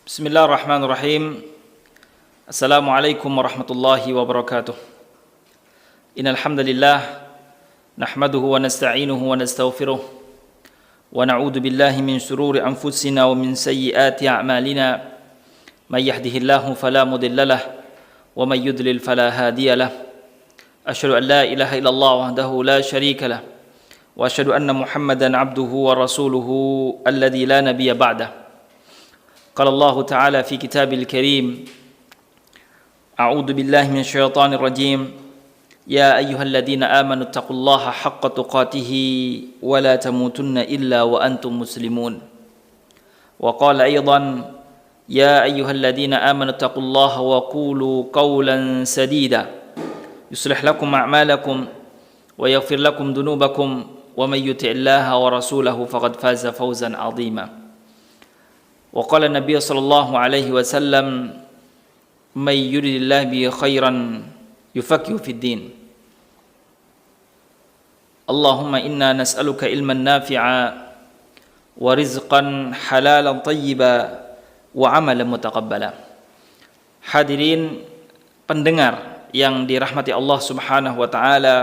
Bismillahirrahmanirrahim. Assalamualaikum warahmatullahi wabarakatuh. Innal hamdalillah nahmaduhu wa nasta'inuhu wa nastaghfiruh wa na'udzu billahi min shururi anfusina wa min sayyiati a'malina. May yahdihillahu fala mudilla lahu wa may yudlil fala hadiya lahu. Asyhadu an la ilaha illallah wahdahu la syarika lahu wa asyhadu anna Muhammadan 'abduhu wa rasuluhu alladzi la nabiyya ba'dahu. قال الله تعالى في كتابه الكريم أعوذ بالله من الشيطان الرجيم يا أيها الذين آمنوا اتقوا الله حق تقاته ولا تموتن إلا وأنتم مسلمون وقال أيضا يا أيها الذين آمنوا اتقوا الله وقولوا قولا سديدا يصلح لكم أعمالكم ويغفر لكم ذنوبكم ومن يطع الله ورسوله فقد فاز فوزا عظيما وقال النبي صلى الله عليه وسلم من يرد الله به خيرا يفقهه في الدين اللهم إنا نسألك علما نافعا ورزقا حلالا طيبا وعملا متقبلا. Hadirin pendengar yang dirahmati Allah Subhanahu wa taala,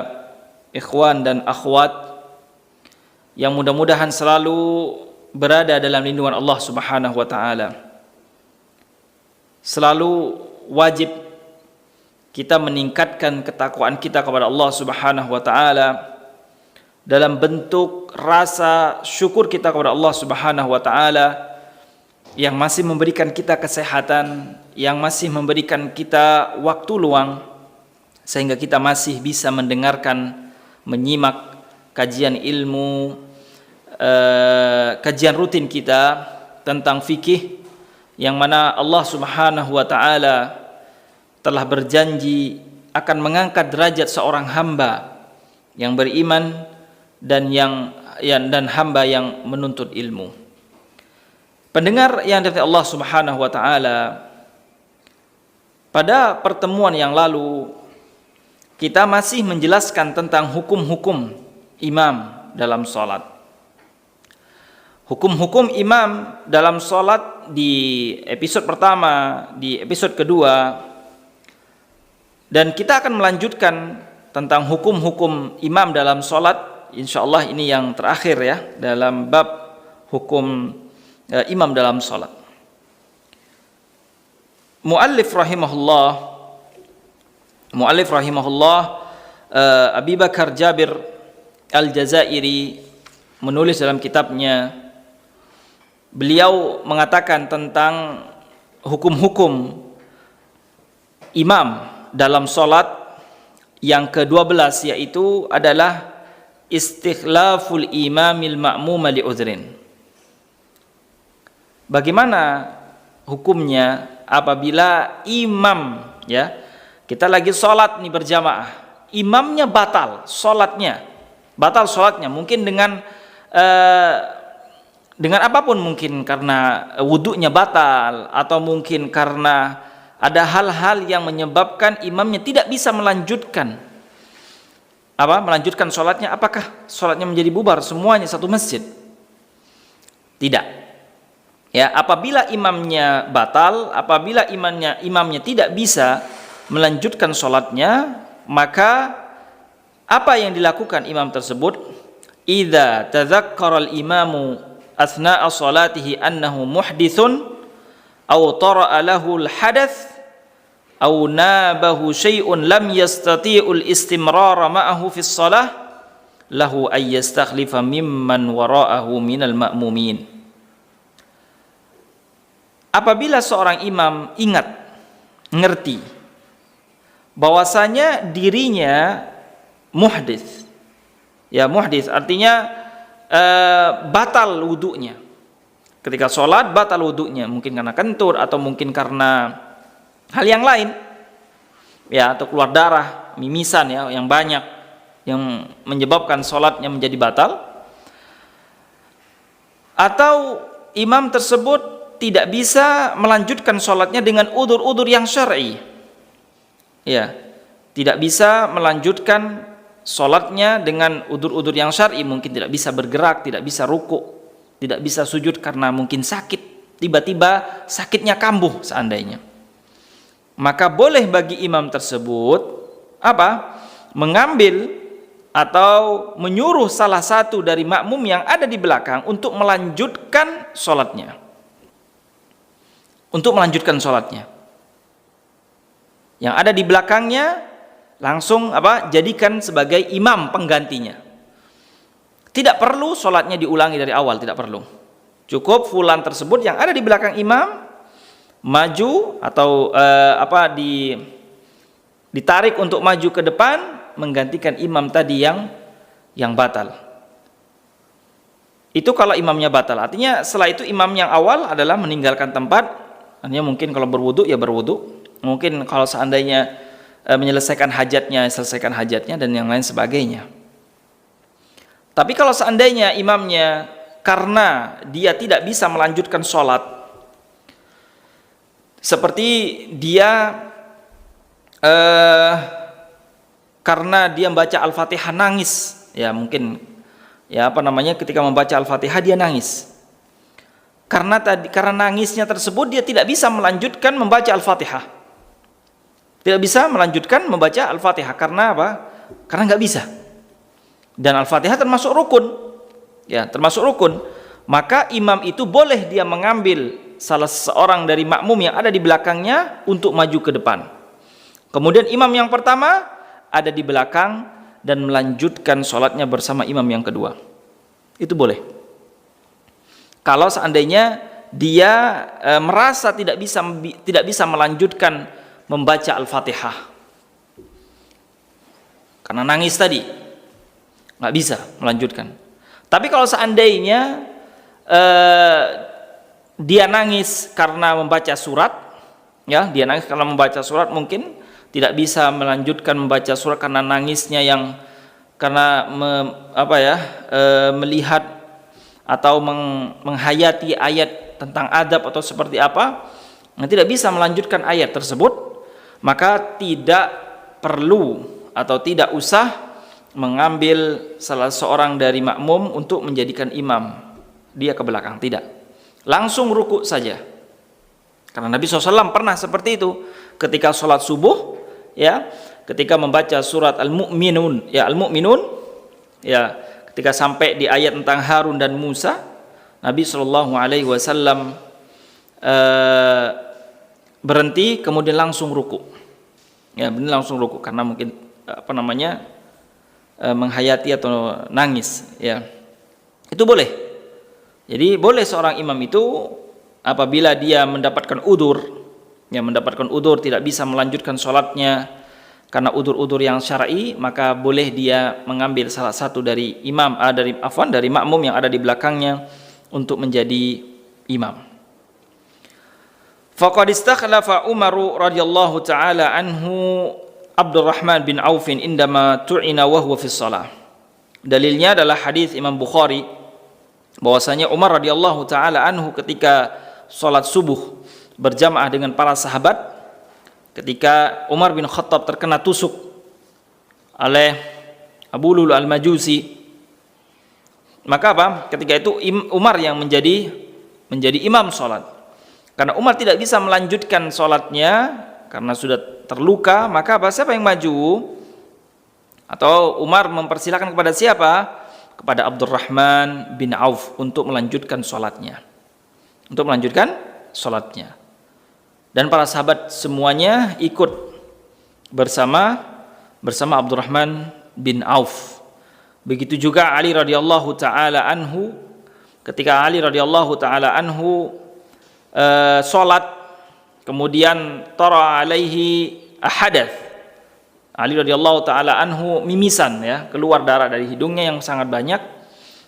ikhwan dan akhwat yang mudah-mudahan selalu berada dalam lindungan Allah Subhanahu wa taala. Selalu wajib kita meningkatkan ketakwaan kita kepada Allah Subhanahu wa taala dalam bentuk rasa syukur kita kepada Allah Subhanahu wa taala yang masih memberikan kita kesehatan, yang masih memberikan kita waktu luang sehingga kita masih bisa mendengarkan, menyimak kajian ilmu, kajian rutin kita tentang fikih yang mana Allah Subhanahu wa taala telah berjanji akan mengangkat derajat seorang hamba yang beriman dan hamba yang menuntut ilmu. Pendengar yang dirahmati Allah Subhanahu wa taala, pada pertemuan yang lalu kita masih menjelaskan tentang hukum-hukum imam dalam salat. Hukum-hukum imam dalam sholat di episode pertama, di episode kedua, dan kita akan melanjutkan tentang hukum-hukum imam dalam sholat. Insyaallah ini yang terakhir ya dalam bab hukum imam dalam sholat. Muallif rahimahullah Abi Bakar Jabir Al-Jazairi menulis dalam kitabnya, beliau mengatakan tentang hukum-hukum imam dalam sholat yang ke-12, yaitu adalah istikhlaful imamil ma'muma li'udhrin. Bagaimana hukumnya apabila imam, ya, kita lagi sholat nih berjamaah, imamnya batal sholatnya, mungkin dengan apapun, mungkin karena wudunya batal atau mungkin karena ada hal-hal yang menyebabkan imamnya tidak bisa melanjutkan sholatnya. Apakah sholatnya menjadi bubar semuanya satu masjid? Tidak. Ya, apabila imamnya batal, apabila imamnya tidak bisa melanjutkan sholatnya, maka apa yang dilakukan imam tersebut? Idza tadzakkara al-imamu asna'a salatihi annahu muhdithun aw tara'a lahu al-hadath aw nabahu syai'un lam yastati'ul istimrara ma'ahu fi shalah lahu ay yastakhlifa mimman wara'ahu minal ma'mumin. Apabila seorang imam ngerti bahwasanya dirinya muhdits, ya, muhdits artinya batal wudunya. Ketika sholat batal wudunya, mungkin karena kentur atau mungkin karena hal yang lain, ya, atau keluar darah, mimisan, ya, yang banyak yang menyebabkan sholatnya menjadi batal, atau imam tersebut tidak bisa melanjutkan sholatnya dengan udzur-udzur yang syar'i, ya, tidak bisa melanjutkan sholatnya dengan udzur-udzur yang syar'i, mungkin tidak bisa bergerak, tidak bisa ruku', tidak bisa sujud karena mungkin sakit, tiba-tiba sakitnya kambuh seandainya, maka boleh bagi imam tersebut mengambil atau menyuruh salah satu dari makmum yang ada di belakang untuk melanjutkan sholatnya. Yang ada di belakangnya langsung jadikan sebagai imam penggantinya. Tidak perlu sholatnya diulangi dari awal, tidak perlu. Cukup fulan tersebut yang ada di belakang imam maju atau ditarik untuk maju ke depan menggantikan imam tadi yang batal. Itu kalau imamnya batal. Artinya setelah itu imam yang awal adalah meninggalkan tempat. Artinya mungkin kalau berwudu ya berwudu. Mungkin kalau seandainya menyelesaikan hajatnya, selesaikan hajatnya dan yang lain sebagainya. Tapi kalau seandainya imamnya karena dia tidak bisa melanjutkan sholat, seperti dia karena dia membaca Al-Fatihah nangis, ya mungkin ketika membaca Al-Fatihah dia nangis. Karena nangisnya tersebut dia tidak bisa melanjutkan membaca Al-Fatihah. Tidak bisa melanjutkan membaca Al-Fatihah karena apa? Karena nggak bisa. Dan Al-Fatihah termasuk rukun. Ya, termasuk rukun. Maka imam itu boleh dia mengambil salah seorang dari makmum yang ada di belakangnya untuk maju ke depan. Kemudian imam yang pertama ada di belakang dan melanjutkan sholatnya bersama imam yang kedua. Itu boleh. Kalau seandainya dia merasa tidak bisa melanjutkan membaca Al-Fatihah karena nangis tadi, nggak bisa melanjutkan. Tapi kalau seandainya dia nangis karena membaca surat, ya dia nangis karena membaca surat, mungkin tidak bisa melanjutkan membaca surat karena nangisnya melihat atau menghayati ayat tentang adab atau seperti apa, tidak bisa melanjutkan ayat tersebut, maka tidak perlu atau tidak usah mengambil salah seorang dari makmum untuk menjadikan imam dia ke belakang, tidak, langsung ruku saja. Karena Nabi SAW pernah seperti itu ketika sholat subuh, ya, ketika membaca surat Al-Mu'minun, ya, ketika sampai di ayat tentang Harun dan Musa, Nabi SAW berhenti kemudian langsung ruku, ya, karena mungkin menghayati atau nangis, ya, itu boleh. Jadi boleh seorang imam itu apabila dia mendapatkan udzur, tidak bisa melanjutkan sholatnya karena udzur-udzur yang syar'i, maka boleh dia mengambil salah satu dari dari makmum yang ada di belakangnya untuk menjadi imam. Faqad istakhlafa Umar radhiyallahu taala anhu Abdurrahman bin Aufin indama tu'ina wa huwa fi shalah. Dalilnya adalah hadis Imam Bukhari bahwasanya Umar radhiyallahu taala anhu ketika salat subuh berjamaah dengan para sahabat, ketika Umar bin Khattab terkena tusuk oleh Abu Lulu al-Majusi, maka ketika itu Umar yang menjadi imam salat. Karena Umar tidak bisa melanjutkan salatnya karena sudah terluka, maka siapa yang maju? Atau Umar mempersilahkan kepada siapa? Kepada Abdurrahman bin Auf untuk melanjutkan sholatnya. Dan para sahabat semuanya ikut bersama Abdurrahman bin Auf. Begitu juga Ali radhiyallahu taala anhu, ketika Ali radhiyallahu taala anhu sholat, kemudian tara alaihi ahadath, Ali radhiyallahu taala anhu mimisan, ya, keluar darah dari hidungnya yang sangat banyak,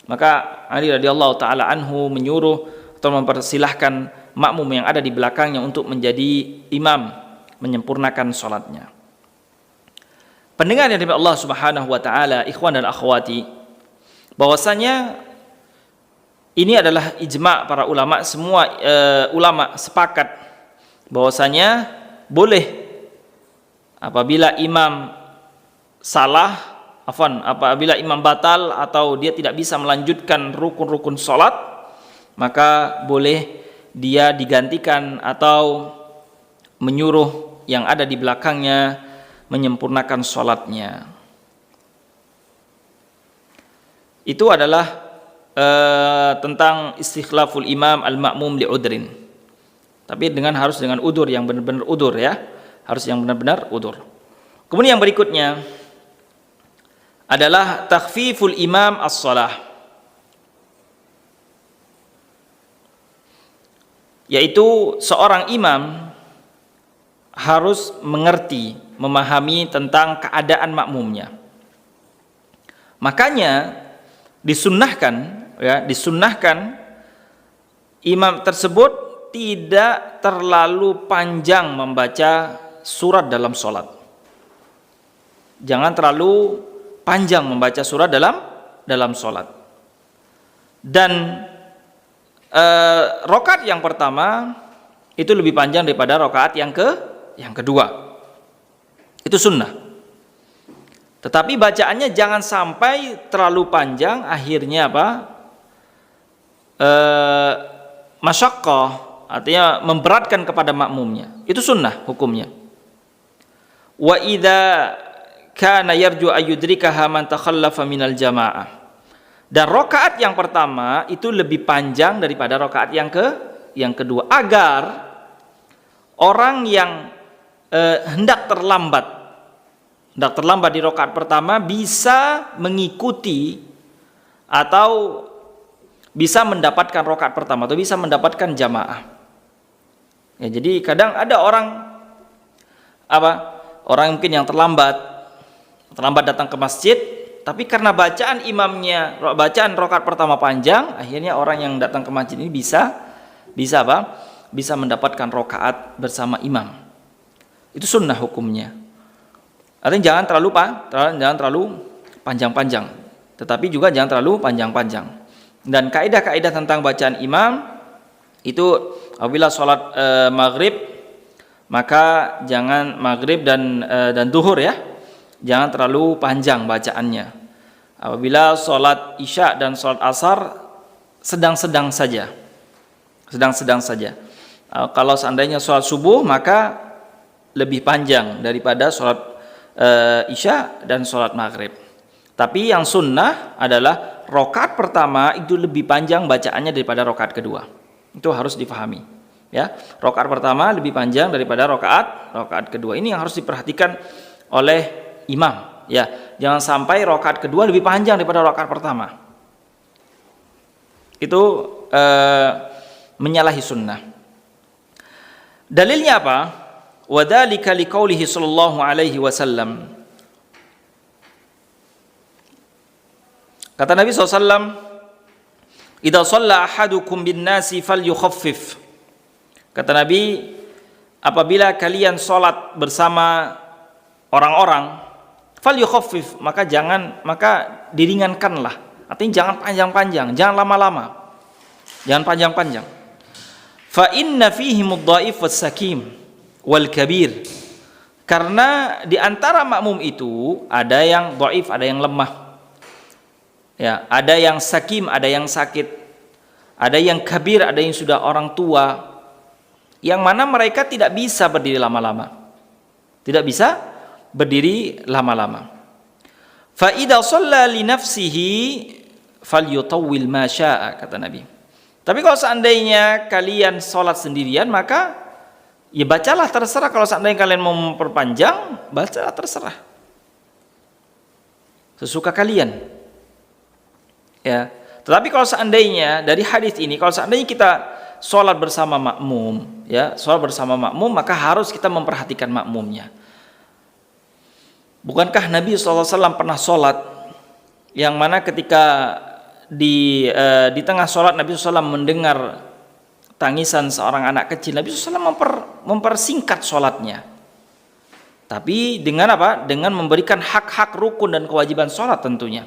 maka Ali radhiyallahu taala anhu menyuruh atau mempersilahkan makmum yang ada di belakangnya untuk menjadi imam, menyempurnakan salatnya. Pendengar yang dirahmati Allah Subhanahu wa taala, ikhwan dan akhwati, bahwasanya ini adalah ijma' para ulama, semua ulama sepakat bahwasanya boleh apabila imam apabila imam batal atau dia tidak bisa melanjutkan rukun-rukun sholat, maka boleh dia digantikan atau menyuruh yang ada di belakangnya menyempurnakan sholatnya. Itu adalah tentang istikhlaful imam al-ma'mum li'udrin. Tapi harus dengan udur yang benar-benar udur ya. Harus yang benar-benar udur. Kemudian yang berikutnya adalah takhfiful imam as-shalah. Yaitu seorang imam harus mengerti, memahami tentang keadaan makmumnya. Makanya disunnahkan imam tersebut tidak terlalu panjang membaca surat dalam sholat. Jangan terlalu panjang membaca surat dalam sholat. Dan rakaat yang pertama itu lebih panjang daripada rakaat yang kedua. Itu sunnah. Tetapi bacaannya jangan sampai terlalu panjang, akhirnya masyaqqah, artinya memberatkan kepada makmumnya. Itu sunnah hukumnya. Wa idza kana yarju ayyudrikaha man takhallafa minal jamaah. Dan rakaat yang pertama itu lebih panjang daripada rakaat yang kedua, agar orang yang hendak terlambat di rakaat pertama bisa mengikuti atau bisa mendapatkan rakaat pertama atau bisa mendapatkan jamaah. Ya, jadi kadang ada orang mungkin yang terlambat datang ke masjid, tapi karena bacaan rakaat pertama panjang, akhirnya orang yang datang ke masjid ini bisa mendapatkan rakaat bersama imam. Itu sunnah hukumnya. Artinya jangan terlalu panjang-panjang, tetapi juga jangan terlalu panjang-panjang. Dan kaidah-kaidah tentang bacaan imam itu apabila sholat maghrib, maka jangan maghrib dan duhur ya, jangan terlalu panjang bacaannya. Apabila sholat isya dan sholat asar sedang-sedang saja. Kalau seandainya sholat subuh maka lebih panjang daripada sholat isya dan sholat maghrib. Tapi yang sunnah adalah rakaat pertama itu lebih panjang bacaannya daripada rakaat kedua. Itu harus difahami. Ya, rakaat pertama lebih panjang daripada rakaat kedua. Ini yang harus diperhatikan oleh imam. Ya, jangan sampai rakaat kedua lebih panjang daripada rakaat pertama. Itu menyalahi sunnah. Dalilnya apa? Wadzalika liqaulihi sallallahu alaihi wasallam. Kata Nabi SAW, idza shalla ahadukum bin nasi falyukhaffif. Kata Nabi, apabila kalian salat bersama orang-orang, falyukhaffif, maka diringankanlah. Artinya jangan panjang-panjang, jangan lama-lama. Jangan panjang-panjang. Fa inna fihi mudhaif was-sakim wal kabir. Karena di antara makmum itu ada yang dhaif, ada yang lemah. Ya, ada yang sakim, ada yang sakit. Ada yang kabir, ada yang sudah orang tua. Yang mana mereka tidak bisa berdiri lama-lama. Tidak bisa berdiri lama-lama. Fa idza shalla li nafsihi falyutawwil ma syaa, kata Nabi. Tapi kalau seandainya kalian sholat sendirian, maka ya bacalah terserah. Kalau seandainya kalian mau memperpanjang, bacalah terserah. Sesuka kalian. Ya. Tetapi kalau seandainya dari hadis ini, kalau seandainya kita sholat bersama makmum, ya, sholat bersama makmum, maka harus kita memperhatikan makmumnya. Bukankah Nabi SAW pernah sholat yang mana ketika di tengah sholat Nabi SAW mendengar tangisan seorang anak kecil, Nabi SAW mempersingkat sholatnya. Tapi dengan apa? Dengan memberikan hak-hak rukun dan kewajiban sholat tentunya.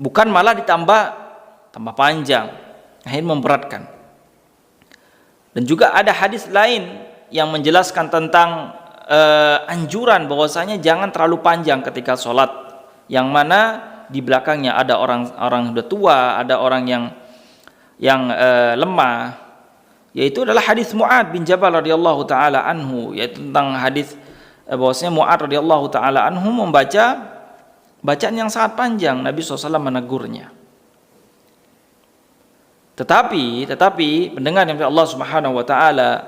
Bukan malah tambah panjang, akhirnya memberatkan. Dan juga ada hadis lain yang menjelaskan tentang anjuran bahwasanya jangan terlalu panjang ketika sholat, yang mana di belakangnya ada orang sudah tua, ada orang lemah, yaitu adalah hadis Mu'ad bin Jabal radhiyallahu taala anhu, yaitu tentang hadis bahwasanya Mu'ad radhiyallahu taala anhu membaca bacaan yang sangat panjang. Nabi SAW menegurnya. Tetapi pendengar yang Allah Subhanahu wa taala,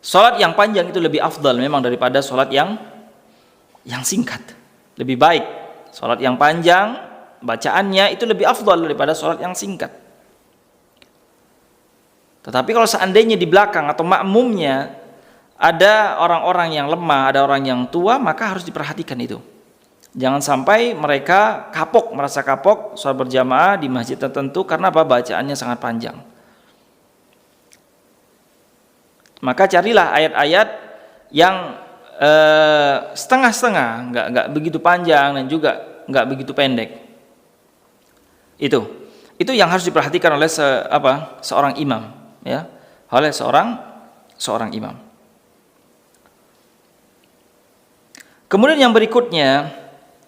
salat yang panjang itu lebih afdal memang daripada salat yang singkat. Lebih baik salat yang panjang bacaannya itu lebih afdal daripada salat yang singkat. Tetapi kalau seandainya di belakang atau makmumnya ada orang-orang yang lemah, ada orang yang tua, maka harus diperhatikan itu. Jangan sampai mereka merasa kapok sholat berjamaah di masjid tertentu karena apa? Bacaannya sangat panjang. Maka carilah ayat-ayat yang setengah-setengah, nggak begitu panjang dan juga nggak begitu pendek. Itu yang harus diperhatikan oleh seorang imam, ya, oleh seorang imam. Kemudian yang berikutnya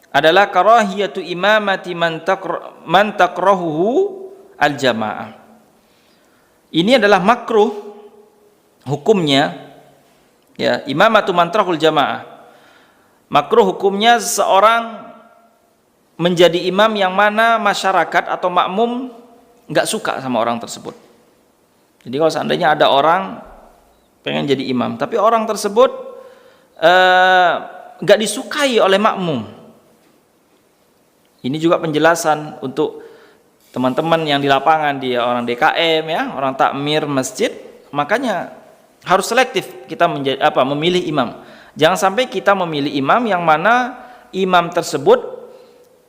adalah karahiyatu imamati man takrahuhu al-jamaah. Ini adalah makruh hukumnya, ya, imamatu man takrahul jamaah. Makruh hukumnya seseorang menjadi imam yang mana masyarakat atau makmum nggak suka sama orang tersebut. Jadi kalau seandainya ada orang pengen jadi imam, tapi orang tersebut nggak disukai oleh makmum. Ini juga penjelasan untuk teman-teman yang di lapangan, dia orang DKM, ya, orang takmir masjid. Makanya harus selektif kita memilih imam. Jangan sampai kita memilih imam yang mana imam tersebut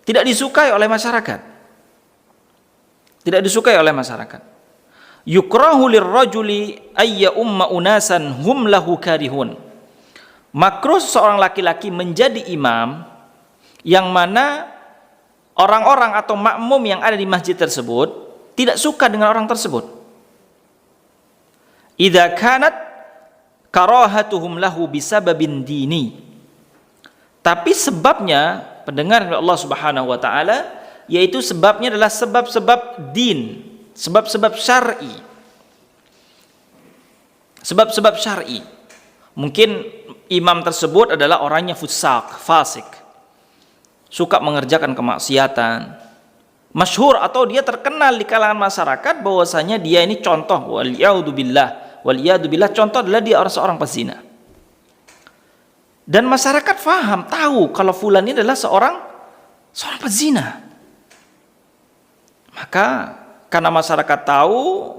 tidak disukai oleh masyarakat. Tidak disukai oleh masyarakat. Yukrahu lirrajuli ayya umma unasan hum lahu karihun. Makruh seorang laki-laki menjadi imam yang mana orang-orang atau makmum yang ada di masjid tersebut tidak suka dengan orang tersebut. Idza kanat karahatuhum lahu bisababin dini. Tapi sebabnya, pendengar Allah Subhanahu wa taala, yaitu sebabnya adalah sebab-sebab din, sebab-sebab syar'i. Sebab-sebab syar'i. Mungkin imam tersebut adalah orangnya fasik, suka mengerjakan kemaksiatan, masyhur atau dia terkenal di kalangan masyarakat bahwasanya dia ini contoh, waliyadu billah, contoh adalah dia seorang pezina. Dan masyarakat tahu kalau fulan ini adalah seorang pezina. Maka karena masyarakat tahu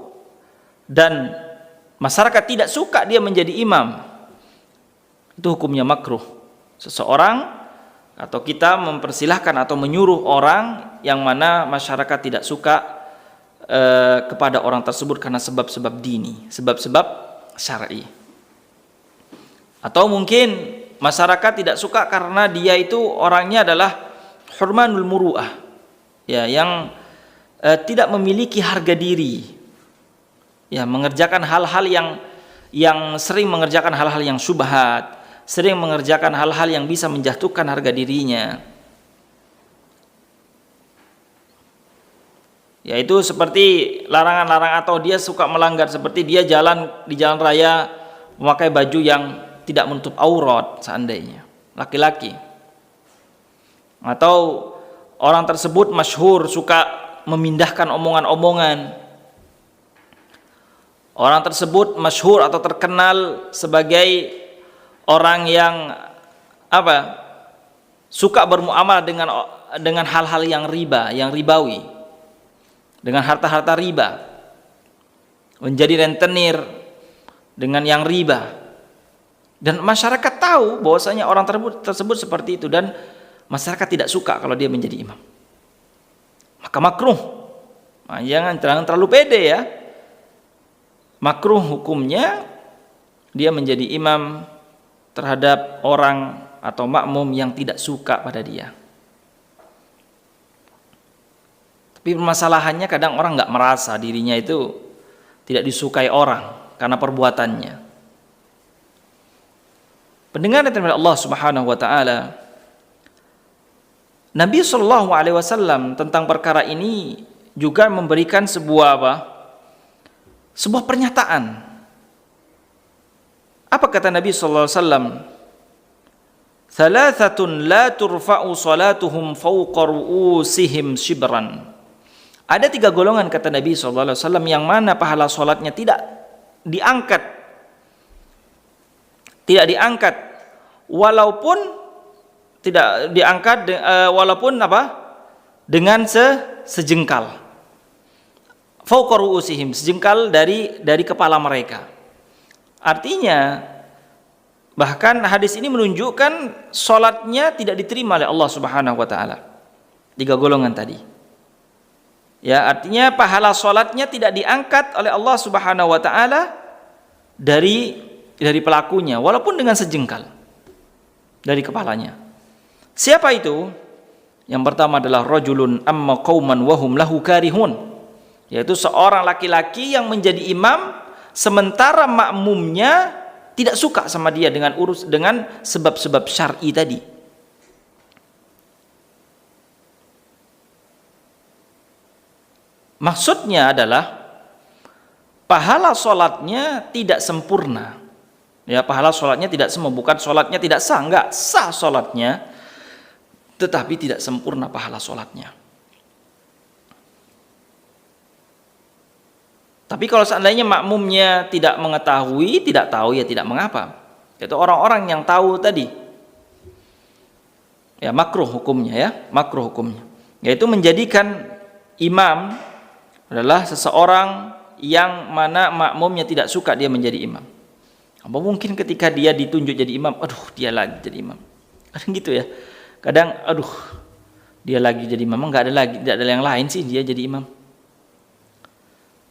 dan masyarakat tidak suka dia menjadi imam, itu hukumnya makruh. Seseorang atau kita mempersilahkan atau menyuruh orang yang mana masyarakat tidak suka kepada orang tersebut karena sebab-sebab dini, sebab-sebab syar'i. Atau mungkin masyarakat tidak suka karena dia itu orangnya adalah hurmanul muru'ah, ya, yang tidak memiliki harga diri, ya, mengerjakan hal-hal yang sering mengerjakan hal-hal yang syubhat, sering mengerjakan hal-hal yang bisa menjatuhkan harga dirinya. Yaitu seperti larangan-larangan atau dia suka melanggar, seperti dia jalan di jalan raya memakai baju yang tidak menutup aurat seandainya laki-laki. Atau orang tersebut masyhur suka memindahkan omongan-omongan. Orang tersebut masyhur atau terkenal sebagai orang yang suka bermuamalah dengan hal-hal yang riba, yang ribawi, dengan harta-harta riba, menjadi rentenir dengan yang riba. Dan masyarakat tahu bahwasanya orang tersebut seperti itu dan masyarakat tidak suka kalau dia menjadi imam. Maka makruh. Nah, jangan terlalu pede, ya. Makruh hukumnya dia menjadi imam terhadap orang atau makmum yang tidak suka pada dia. Tapi permasalahannya kadang orang nggak merasa dirinya itu tidak disukai orang karena perbuatannya. Pendengar dari Allah Subhanahu wa taala, Nabi Shallallahu alaihi wasallam tentang perkara ini juga memberikan sebuah apa? Sebuah pernyataan. Apa kata Nabi sallallahu alaihi wasallam? Thalathatun la turfa'u salatuhum fawqa ru'usihim shibran. Ada 3 golongan kata Nabi sallallahu alaihi wasallam yang mana pahala salatnya tidak diangkat. Tidak diangkat walaupun tidak diangkat walaupun apa? Dengan sejengkal. Fawqa ru'usihim, sejengkal dari kepala mereka. Artinya bahkan hadis ini menunjukkan salatnya tidak diterima oleh Allah Subhanahu wa taala. 3 golongan tadi. Ya, artinya pahala salatnya tidak diangkat oleh Allah Subhanahu wa taala dari pelakunya walaupun dengan sejengkal dari kepalanya. Siapa itu? Yang pertama adalah rajulun amma qauman wa hum lahu karihun, yaitu seorang laki-laki yang menjadi imam sementara makmumnya tidak suka sama dia dengan sebab-sebab syar'i tadi. Maksudnya adalah pahala sholatnya tidak sempurna. Ya, pahala sholatnya tidak sempurna, bukan sholatnya tidak sah, enggak, sah sholatnya, tetapi tidak sempurna pahala sholatnya. Tapi kalau seandainya makmumnya tidak mengetahui, tidak tahu, ya tidak mengapa. Itu orang-orang yang tahu tadi. Ya, makruh hukumnya, ya, makruh hukumnya. Yaitu menjadikan imam adalah seseorang yang mana makmumnya tidak suka dia menjadi imam. Apa mungkin ketika dia ditunjuk jadi imam, aduh dia lagi jadi imam. Kadang gitu ya. Kadang aduh dia lagi jadi imam, tidak ada yang lain sih dia jadi imam.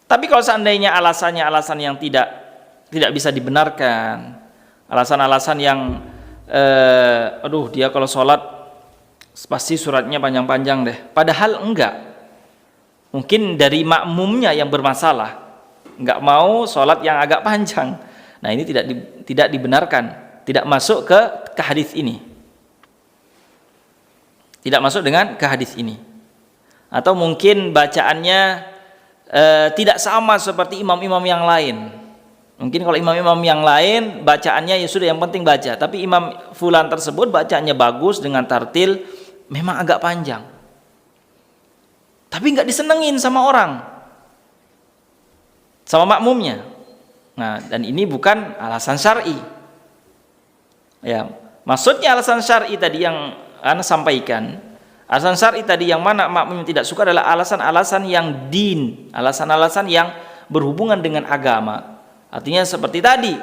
Tapi kalau seandainya alasannya alasan yang tidak bisa dibenarkan, alasan-alasan yang aduh dia kalau sholat pasti suratnya panjang-panjang deh, padahal enggak. Mungkin dari makmumnya yang bermasalah, enggak mau sholat yang agak panjang. Nah, ini tidak dibenarkan, tidak masuk ke hadis ini. Tidak masuk dengan ke hadis ini. Atau mungkin bacaannya tidak sama seperti imam-imam yang lain. Mungkin kalau imam-imam yang lain bacaannya ya sudah yang penting baca, tapi imam fulan tersebut bacaannya bagus dengan tartil, memang agak panjang. Tapi nggak disenengin sama orang, sama makmumnya. Nah, dan ini bukan alasan syar'i. Ya, maksudnya alasan syar'i tadi yang Anda sampaikan, alasan syar'i tadi yang mana makmum tidak suka adalah alasan-alasan yang din, alasan-alasan yang berhubungan dengan agama. Artinya seperti tadi,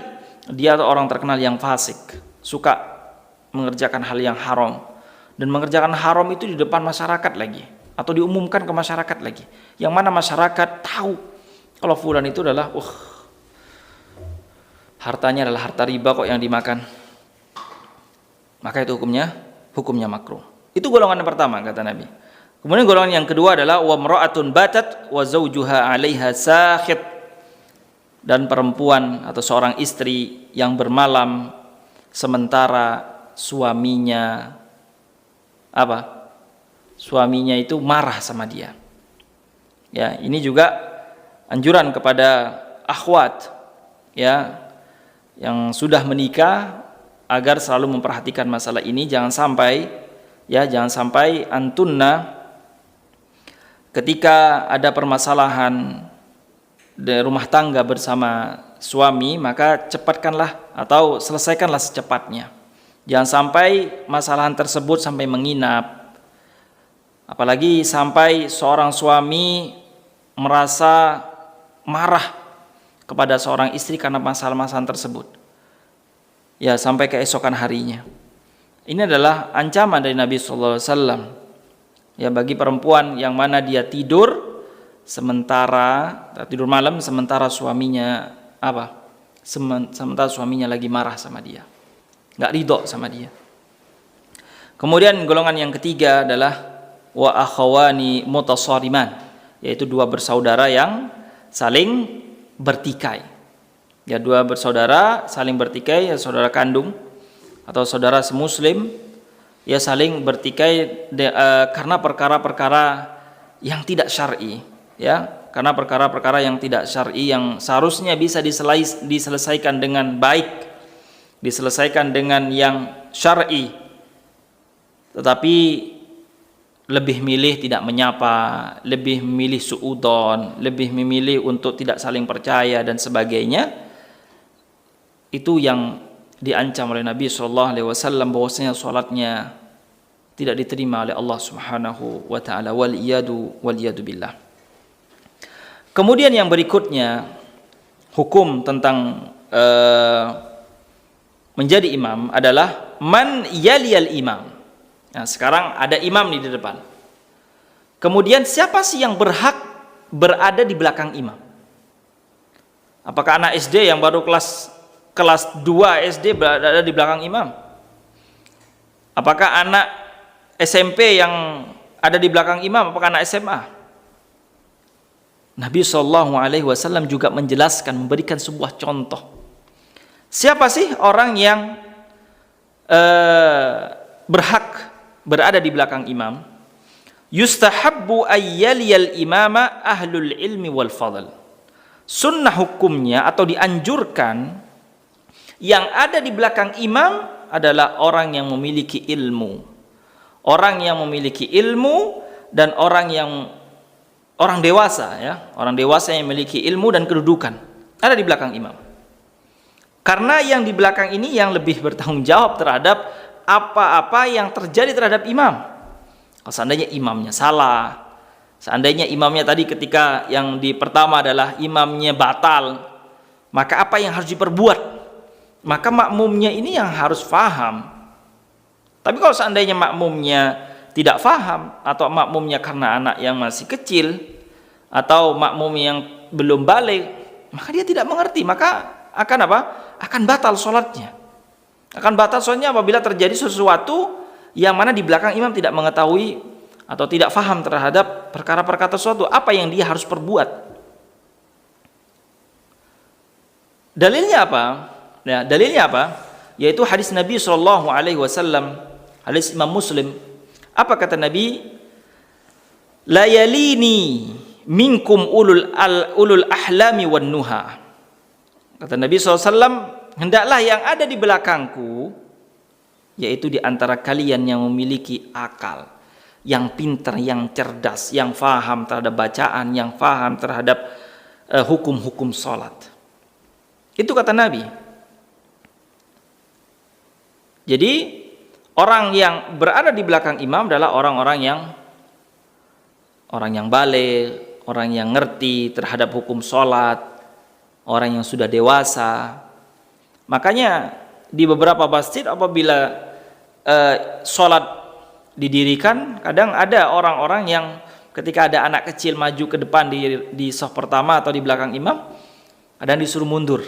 dia orang terkenal yang fasik, suka mengerjakan hal yang haram, dan mengerjakan haram itu di depan masyarakat lagi, atau diumumkan ke masyarakat lagi, yang mana masyarakat tahu kalau fulan itu adalah hartanya adalah harta riba kok yang dimakan, maka itu hukumnya makruh. Itu golongan yang pertama kata Nabi. Kemudian golongan yang kedua adalah wa mra'atun batat wa zawjuha 'alaiha sakhit, dan perempuan atau seorang istri yang bermalam sementara suaminya suaminya itu marah sama dia. Ya, ini juga anjuran kepada akhwat ya yang sudah menikah agar selalu memperhatikan masalah ini. Jangan sampai antunna ketika ada permasalahan di rumah tangga bersama suami, maka cepatkanlah atau selesaikanlah secepatnya. Jangan sampai masalahan tersebut sampai menginap, apalagi sampai seorang suami merasa marah kepada seorang istri karena masalah-masalah tersebut, ya sampai keesokan harinya. Ini adalah ancaman dari Nabi SAW ya bagi perempuan yang mana dia tidur malam sementara suaminya sementara suaminya lagi marah sama dia, nggak ridho sama dia. Kemudian golongan yang ketiga adalah wa akhawani mutasariman, yaitu 2 bersaudara yang saling bertikai. Ya, 2 bersaudara saling bertikai, ya, saudara kandung atau saudara semuslim, ya saling bertikai karena perkara-perkara yang tidak syar'i, ya. Karena perkara-perkara yang tidak syar'i yang seharusnya bisa diselesaikan dengan baik, diselesaikan dengan yang syar'i, tetapi lebih milih tidak menyapa, lebih memilih suudon, lebih memilih untuk tidak saling percaya dan sebagainya. Itu yang diancam oleh Nabi SAW, bahwasanya salatnya tidak diterima oleh Allah Subhanahu wa taala, wal iyadu billah. Kemudian yang berikutnya, hukum tentang menjadi imam adalah man yaliyal imam. Nah, sekarang ada imam di depan. Kemudian siapa sih yang berhak berada di belakang imam? Apakah anak SD yang baru kelas 2 SD berada di belakang imam? Apakah anak SMP yang ada di belakang imam? Apakah anak SMA? Nabi SAW juga menjelaskan, memberikan sebuah contoh. Siapa sih orang yang berhak berada di belakang imam? Yustahabbu ayyaliyal imama ahlul ilmi wal fadl. Sunnah hukumnya atau dianjurkan yang ada di belakang imam adalah orang yang memiliki ilmu. Orang yang memiliki ilmu dan orang dewasa, ya, orang dewasa yang memiliki ilmu dan kedudukan ada di belakang imam. Karena yang di belakang ini yang lebih bertanggung jawab terhadap apa-apa yang terjadi terhadap imam. Kalau seandainya imamnya salah, seandainya imamnya tadi ketika yang di pertama adalah imamnya batal, maka apa yang harus diperbuat? Maka makmumnya ini yang harus faham. Tapi kalau seandainya makmumnya tidak faham, atau makmumnya karena anak yang masih kecil, atau makmum yang belum balik, maka dia tidak mengerti, maka akan apa? Akan batal sholatnya. Akan batal sholatnya apabila terjadi sesuatu yang mana di belakang imam tidak mengetahui atau tidak faham terhadap perkara-perkara sesuatu, apa yang dia harus perbuat. Dalilnya apa? Ya, dalilnya apa? Yaitu hadis Nabi SAW, hadis Imam Muslim. Apa kata Nabi? La yalini minkum ulul ahlami wan nuha. Kata Nabi SAW, hendaklah yang ada di belakangku, yaitu di antara kalian yang memiliki akal, yang pintar, yang cerdas, yang faham terhadap bacaan, yang faham terhadap hukum-hukum salat. Itu kata Nabi. Jadi orang yang berada di belakang imam adalah orang-orang yang balik, orang yang ngerti terhadap hukum sholat, orang yang sudah dewasa. Makanya di beberapa masjid apabila sholat didirikan, kadang ada orang-orang yang ketika ada anak kecil maju ke depan di shaf pertama atau di belakang imam, kadang disuruh mundur.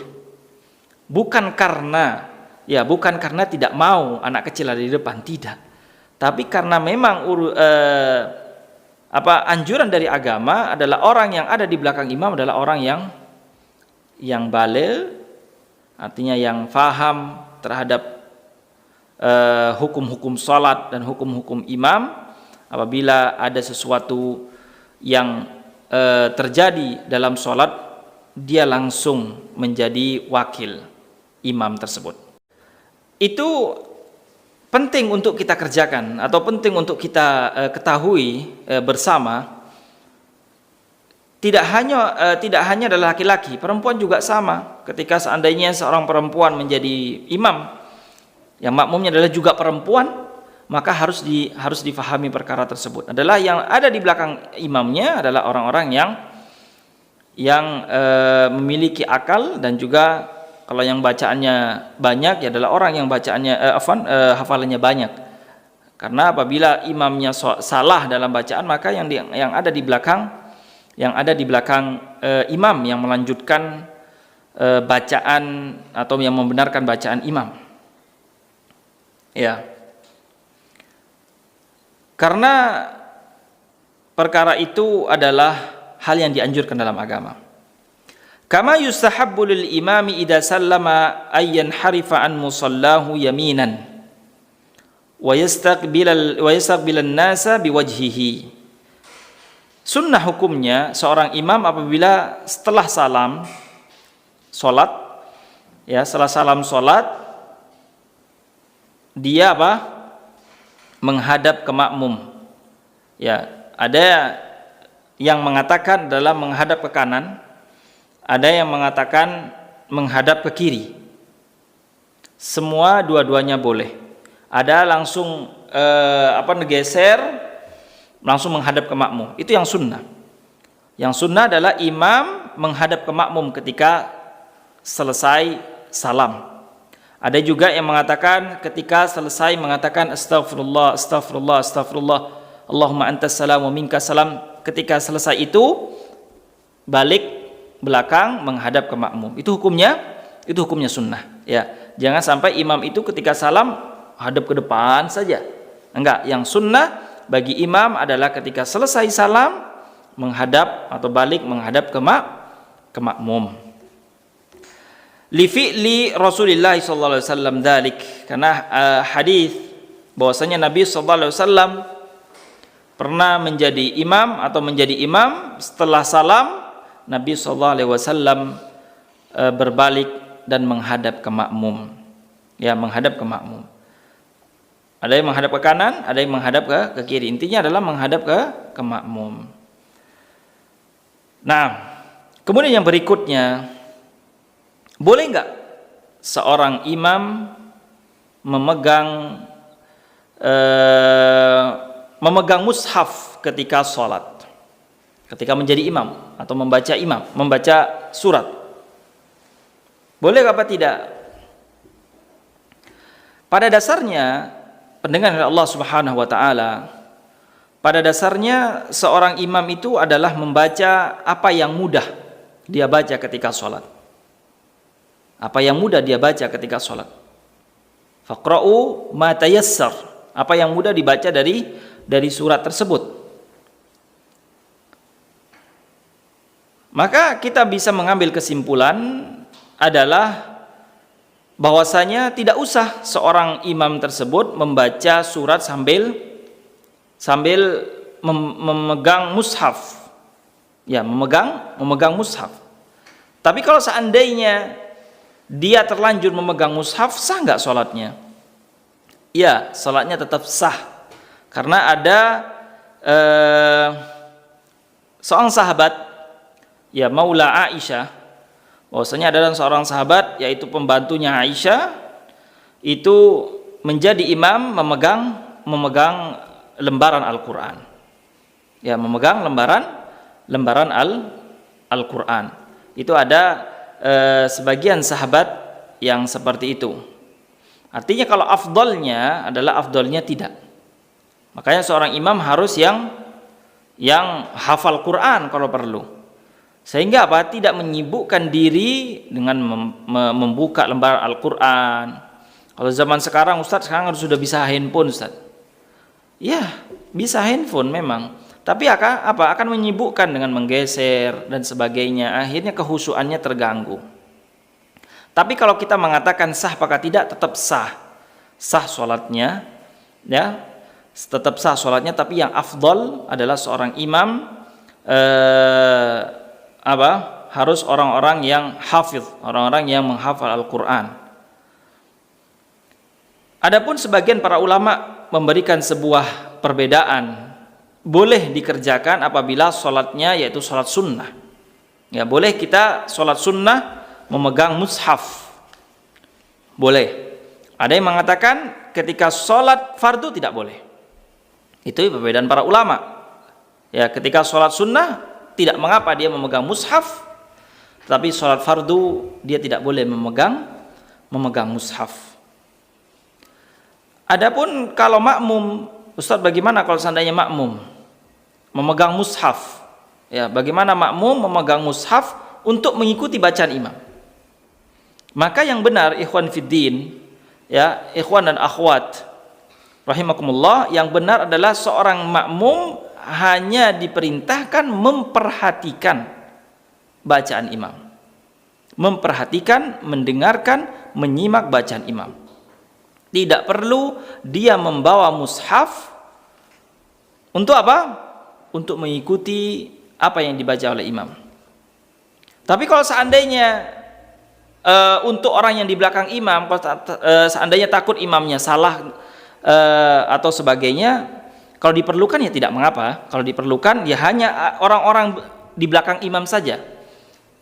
Bukan karena tidak mau anak kecil ada di depan, tidak. Tapi karena memang anjuran dari agama adalah orang yang ada di belakang imam adalah orang yang baligh, artinya yang faham terhadap hukum-hukum salat dan hukum-hukum imam. Apabila ada sesuatu yang terjadi dalam salat, dia langsung menjadi wakil imam tersebut. Itu penting untuk kita kerjakan atau penting untuk kita ketahui bersama. Tidak hanya adalah laki-laki, perempuan juga sama. Ketika seandainya seorang perempuan menjadi imam, yang makmumnya adalah juga perempuan, maka harus difahami perkara tersebut. Adalah yang ada di belakang imamnya adalah orang-orang yang memiliki akal, dan juga kalau yang bacaannya banyak ya adalah orang yang bacaannya hafalannya banyak. Karena apabila imamnya salah dalam bacaan, maka yang ada di belakang imam yang melanjutkan bacaan atau yang membenarkan bacaan imam. Ya. Karena perkara itu adalah hal yang dianjurkan dalam agama. Kama yustahabbu lil imami idza sallama ayyan harifa an musallahu yaminan wa yastaqbilan nasa biwajhihi. Sunnah hukumnya seorang imam apabila setelah salam sholat, ya setelah salam sholat, dia apa? Menghadap ke makmum. Ya, ada yang mengatakan adalah menghadap ke kanan, ada yang mengatakan menghadap ke kiri. Semua dua-duanya boleh. Ada langsung ngegeser langsung menghadap ke makmum. Itu yang sunnah. Yang sunnah adalah imam menghadap ke makmum ketika selesai salam. Ada juga yang mengatakan ketika selesai mengatakan astaghfirullah, astaghfirullah, astaghfirullah, Allahumma antas salam wa minkas salam. Ketika selesai itu balik belakang menghadap ke makmum. Itu hukumnya sunnah. Ya, jangan sampai imam itu ketika salam hadap ke depan saja. Enggak, yang sunnah bagi imam adalah ketika selesai salam menghadap atau balik menghadap ke makmum. Li fi'li Rasulullah sallallahu alaihi wasallam dzalik, karena hadis bahwasanya Nabi sallallahu alaihi wasallam pernah menjadi imam atau menjadi imam setelah salam Nabi sallallahu alaihi wasallam berbalik dan menghadap ke makmum. Ya, menghadap ke makmum. Ada yang menghadap ke kanan, ada yang menghadap ke kiri. Intinya adalah menghadap ke makmum. Nah, kemudian yang berikutnya, boleh enggak seorang imam memegang mushaf ketika sholat, ketika menjadi imam atau membaca surat? Boleh apa tidak? Pada dasarnya pendengar Allah Subhanahu wa taala, pada dasarnya seorang imam itu adalah membaca apa yang mudah dia baca ketika sholat. Apa yang mudah dia baca ketika sholat. Faqra'u ma tayassar. Apa yang mudah dibaca dari surat tersebut. Maka kita bisa mengambil kesimpulan adalah bahwasanya tidak usah seorang imam tersebut membaca surat sambil memegang mushaf. Ya, memegang mushaf. Tapi kalau seandainya dia terlanjur memegang mushaf, sah nggak sholatnya? Ya, sholatnya tetap sah. Karena ada seorang sahabat, ya Maula Aisyah, bahwasanya adalah seorang sahabat, yaitu pembantunya Aisyah, itu menjadi imam memegang lembaran Al-Quran. Ya, memegang lembaran Al-Quran. Itu ada sebagian sahabat yang seperti itu. Artinya kalau afdolnya adalah afdolnya tidak. Makanya seorang imam harus yang hafal Quran kalau perlu. Sehingga apa? Tidak menyibukkan diri dengan membuka lembaran Al-Quran. Kalau zaman sekarang Ustadz sekarang sudah bisa handphone Ustadz. Ya, bisa handphone memang. Tapi akan menyibukkan dengan menggeser dan sebagainya. Akhirnya kehusuannya terganggu. Tapi kalau kita mengatakan sah apakah tidak, tetap sah. Sah sholatnya, ya, tetap sah sholatnya. Tapi yang afdol adalah seorang imam harus orang-orang yang hafidh, orang-orang yang menghafal Al-Quran. Adapun sebagian para ulama memberikan sebuah perbedaan. Boleh dikerjakan apabila sholatnya yaitu sholat sunnah. Ya, boleh kita sholat sunnah memegang mushaf. Boleh. Ada yang mengatakan ketika sholat fardu tidak boleh. Itu perbedaan para ulama. Ya, ketika sholat sunnah tidak mengapa dia memegang mushaf, tapi sholat fardu dia tidak boleh memegang mushaf. Adapun kalau makmum, Ustaz bagaimana kalau seandainya makmum memegang mushaf? Ya, bagaimana makmum memegang mushaf untuk mengikuti bacaan imam? Maka yang benar ikhwan fiddin, ya, ikhwan dan akhwat rahimakumullah, yang benar adalah seorang makmum hanya diperintahkan memperhatikan bacaan imam. Memperhatikan, mendengarkan, menyimak bacaan imam. Tidak perlu dia membawa mushaf untuk apa? untuk mengikuti apa yang dibaca oleh imam. Tapi kalau seandainya untuk orang yang di belakang imam, seandainya takut imamnya salah atau sebagainya, kalau diperlukan ya tidak mengapa. Kalau diperlukan ya hanya orang-orang di belakang imam saja,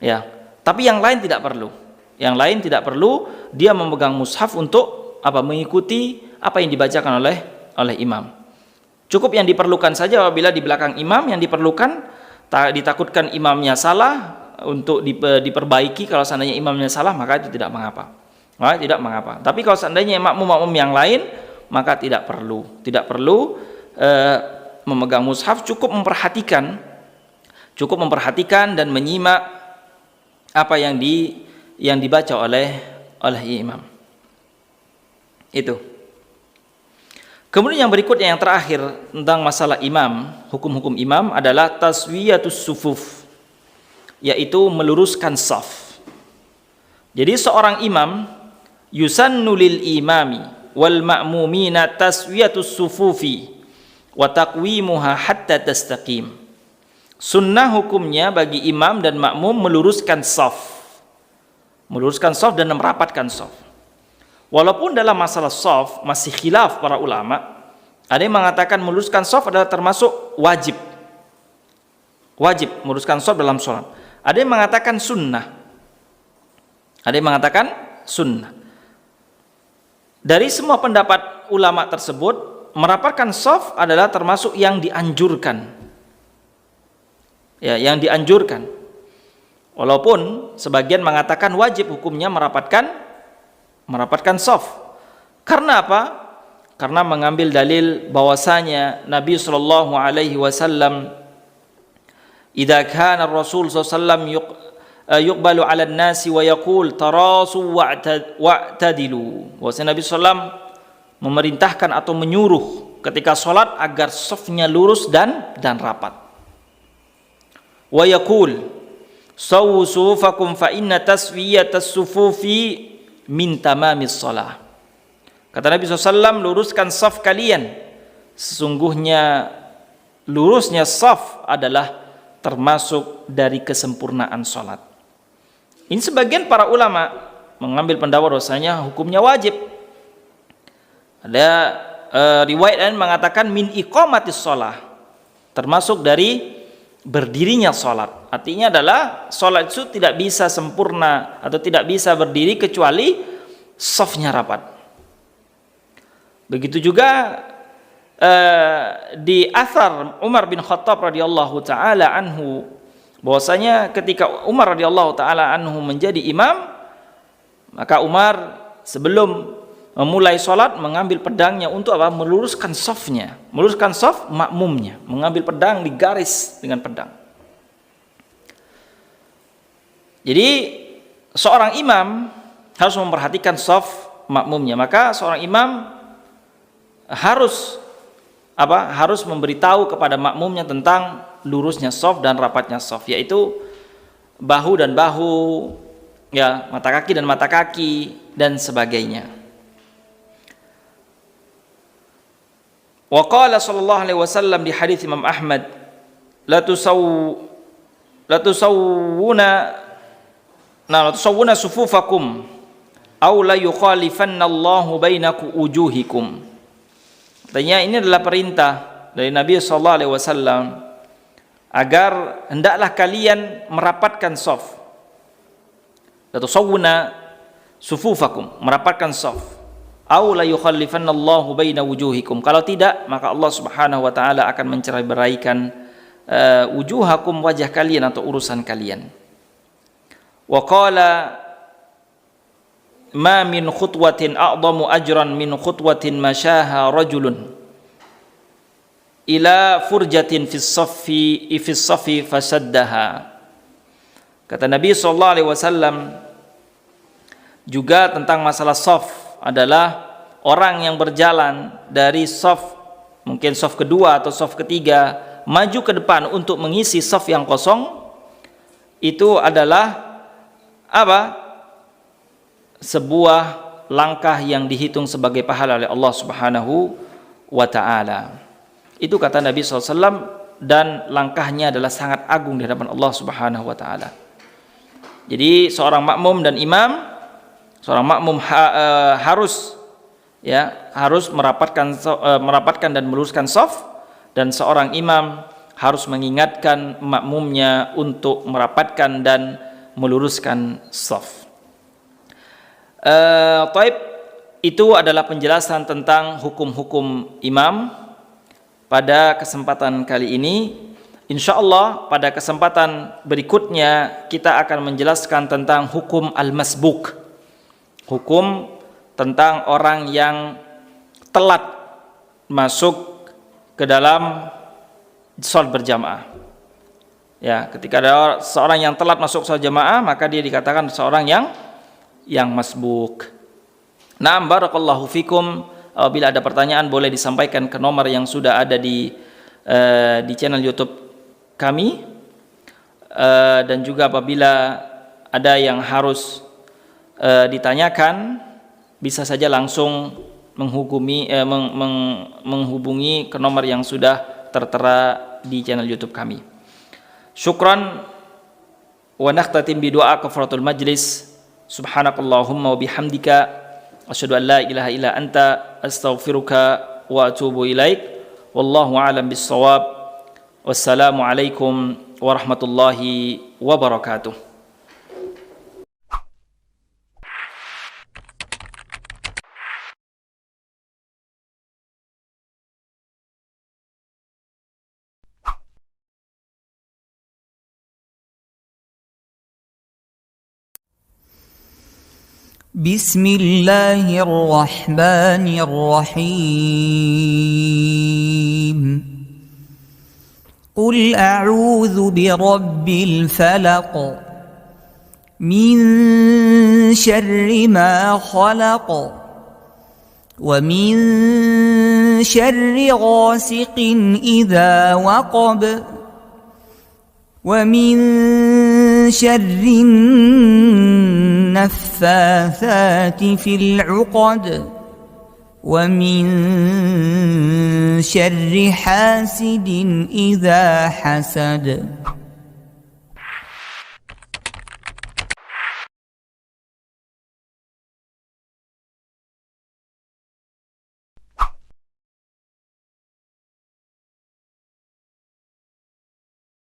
ya. Tapi yang lain tidak perlu. Yang lain tidak perlu dia memegang mushaf untuk mengikuti apa yang dibacakan oleh imam. Cukup yang diperlukan saja apabila di belakang imam, yang diperlukan ditakutkan imamnya salah untuk diperbaiki. Kalau seandainya imamnya salah maka itu tidak mengapa. Tidak mengapa. Tapi kalau seandainya makmum-makmum yang lain maka tidak perlu memegang mushaf, cukup memperhatikan dan menyimak apa yang dibaca oleh imam. Itu. Kemudian yang berikutnya, yang terakhir tentang masalah imam, hukum-hukum imam adalah taswiyatus sufuf, yaitu meluruskan saf. Jadi seorang imam yusannu lil imami wal ma'mumina taswiyatus sufufi wa taqwimuha hatta tastaqim. Sunnah hukumnya bagi imam dan makmum meluruskan saf dan merapatkan saf. Walaupun dalam masalah saf masih khilaf para ulama, ada yang mengatakan meluruskan saf adalah termasuk wajib meluruskan saf dalam sholat. Ada yang mengatakan sunnah. Dari semua pendapat ulama tersebut, merapatkan saf adalah termasuk yang dianjurkan. Ya, yang dianjurkan. Walaupun sebagian mengatakan wajib hukumnya merapatkan saf. Karena apa? Karena mengambil dalil bahwasanya Nabi sallallahu alaihi wasallam, idza kana Rasul sallallahu alaihi wasallam yuqbalu 'ala an-nasi wa yaqul tarasu wa'tadilu. Bahwasanya Nabi sallallahu memerintahkan atau menyuruh ketika salat agar safnya lurus dan rapat. Wa yaqul sawu sufufakum fa inna taswiyatas sufufi min tamamis shalah. Kata Nabi SAW, luruskan saf kalian, sesungguhnya lurusnya saf adalah termasuk dari kesempurnaan salat. Ini sebagian para ulama mengambil pendapat bahwasanya hukumnya wajib. Ada riwayat lain mengatakan min iqamatis shalah, termasuk dari berdirinya salat. Artinya adalah salat itu tidak bisa sempurna atau tidak bisa berdiri kecuali safnya rapat. Begitu juga di athar Umar bin Khattab radhiyallahu taala anhu, bahwasanya ketika Umar radhiyallahu taala anhu menjadi imam, maka Umar sebelum memulai salat mengambil pedangnya untuk meluruskan safnya, meluruskan saf makmumnya, mengambil pedang digaris dengan pedang. Jadi seorang imam harus memperhatikan saf makmumnya. Maka seorang imam harus memberitahu kepada makmumnya tentang lurusnya saf dan rapatnya saf, yaitu bahu dan bahu, ya, mata kaki dan mata kaki dan sebagainya. Wa qala sallallahu alaihi wasallam di hadis Imam Ahmad, la tusawwuna sufufakum aw la yukhalifanna Allahu bainaku wujuhikum. Artinya ini adalah perintah dari Nabi sallallahu alaihi wasallam agar hendaklah kalian merapatkan saf. La tusawwuna sufufakum, merapatkan saf. Aw la yukhallifanna Allahu baina wujuhikum. Kalau tidak, maka Allah Subhanahu wa taala akan mencerai-beraikan wujuhakum, wajah kalian atau urusan kalian. Wa qala ma min khutwatin a'dhamu ajran min khutwatin masyaha rajulun ila furjatin fis saffi fasaddaha. Kata Nabi sallallahu alaihi wasallam juga tentang masalah saf adalah orang yang berjalan dari saf, mungkin saf kedua atau saf ketiga, maju ke depan untuk mengisi saf yang kosong, itu adalah sebuah langkah yang dihitung sebagai pahala oleh Allah Subhanahu wa ta'ala. Itu kata Nabi SAW dan langkahnya adalah sangat agung di hadapan Allah Subhanahu wa taala. Jadi seorang makmum dan imam, seorang makmum harus merapatkan dan meluruskan shaf, dan seorang imam harus mengingatkan makmumnya untuk merapatkan dan meluruskan shaf. Itu adalah penjelasan tentang hukum-hukum imam pada kesempatan kali ini. Insyaallah pada kesempatan berikutnya kita akan menjelaskan tentang hukum al-masbuk. Hukum tentang orang yang telat masuk ke dalam salat berjamaah. Ya, ketika ada seorang yang telat masuk salat jamaah, maka dia dikatakan seorang yang masbuk. Naam, barakallahu fikum. Apabila ada pertanyaan boleh disampaikan ke nomor yang sudah ada di channel YouTube kami, dan juga apabila ada yang harus ditanyakan bisa saja langsung menghubungi ke nomor yang sudah tertera di channel YouTube kami. Syukran wa nakhtatim bi du'a kafaratul majlis. Subhanakallahumma wa bihamdika asyhadu an la ilaha illa anta astaghfiruka wa atubu ilaik. Wallahu a'lam bis-shawab. Wassalamu alaikum warahmatullahi wabarakatuh. بسم الله الرحمن الرحيم قل أعوذ برب الفلق من شر ما خلق ومن شر غاسق إذا وقب ومن شر النفاثات في العقد ومن شر حاسد إذا حسد.